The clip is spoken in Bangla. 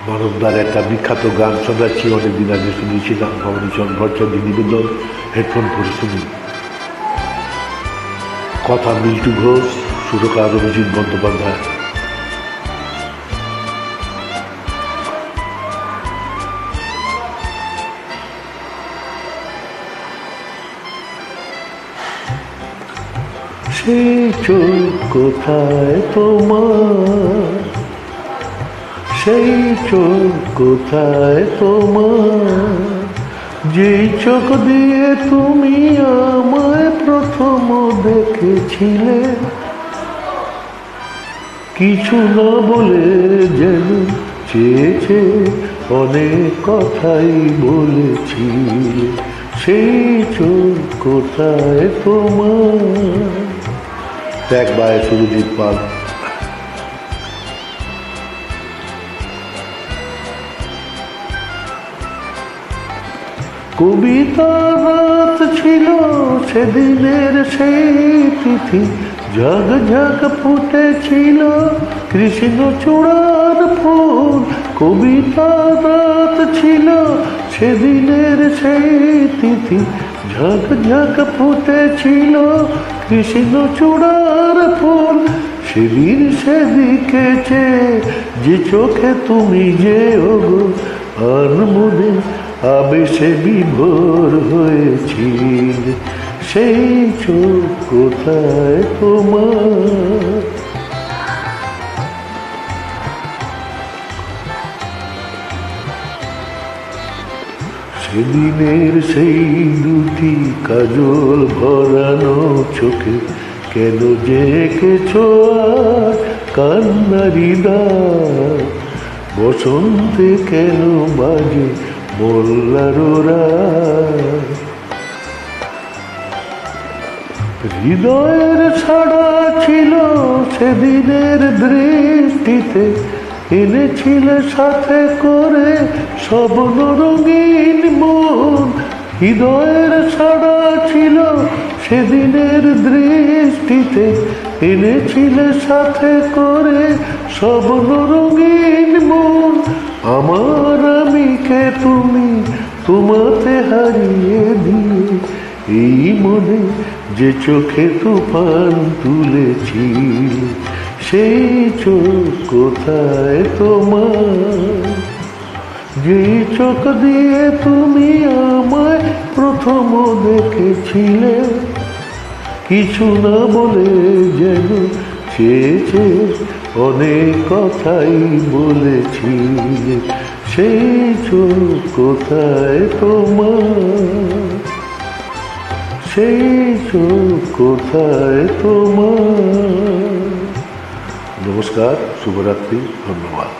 মানবদার একটা বিখ্যাত গান শোনাচ্ছি, অনেকদিন আগে শুনেছিলাম, ভবানীচরণ ভট্টাচার্য নিবেদন, হেডফোন করে শুনি। কথা মিল্টু ঘোষ, সুরকার অভিজিৎ বন্দ্যোপাধ্যায়। সেই চোখ কোথায় তোমার, সেই চোখ কোথায় তোমার, যেই চোখ দিয়ে তুমি আমায় প্রথম দেখেছিলে। কিছু না বলে যেন চেয়েছে অনেক কথাই বলেছিলে। সেই চোখ কোথায় তোমার। ত্যাগ বায় সুরজিৎ পাল। কবিতার রাত ছিল সেদিনের সেই তিথি, ঝাঁক ঝাঁক ফুটেছিল কৃষ্ণচূড়ার ফুল। কবিতার রাত ছিল সেদিনের সেই তিথি, ঝাঁক ঝাঁক ফুটেছিল কৃষ্ণচূড়ার ফুল। সেদিন সেদিকে চেয়ে যে চোখে তুমি যে ওগো আনমনে আবেশে বিভোর হয়েছিল। সেই চোখ কোথায় তোমার। সেদিনের সেই দুটি কাজল ভরানো চোখে কেন যে এঁকেছো আর কান্নারি দাগ। বসন্তে কেন বাজে মোল্লারোরা। হৃদয়ের ছাড়া ছিল সেদিনের দৃষ্টিতে, এনেছিলে সাথে করে স্বপ্ন রঙিন মন। হৃদয়ের ছাড়া ছিল সেদিনের দৃষ্টিতে, এনেছিলে সাথে করে স্বপ্ন রঙিন মন। আমার আমিকে তুমি তোমাতে হারিয়ে দিয়ে, এই মনে যে চোখে তুফান তুলেছিল। সেই চোখ কোথায় তোমার, যে চোখ দিয়ে তুমি আমায় প্রথম দেখেছিলে। কিছু না বলে যেন চেয়েছে অনেক কথাই বলেছিলে। সেই চোখ কোথায় তোমার, সেই চোখ কোথায় তোমার। নমস্কার, শুভরাত্রি, ধন্যবাদ।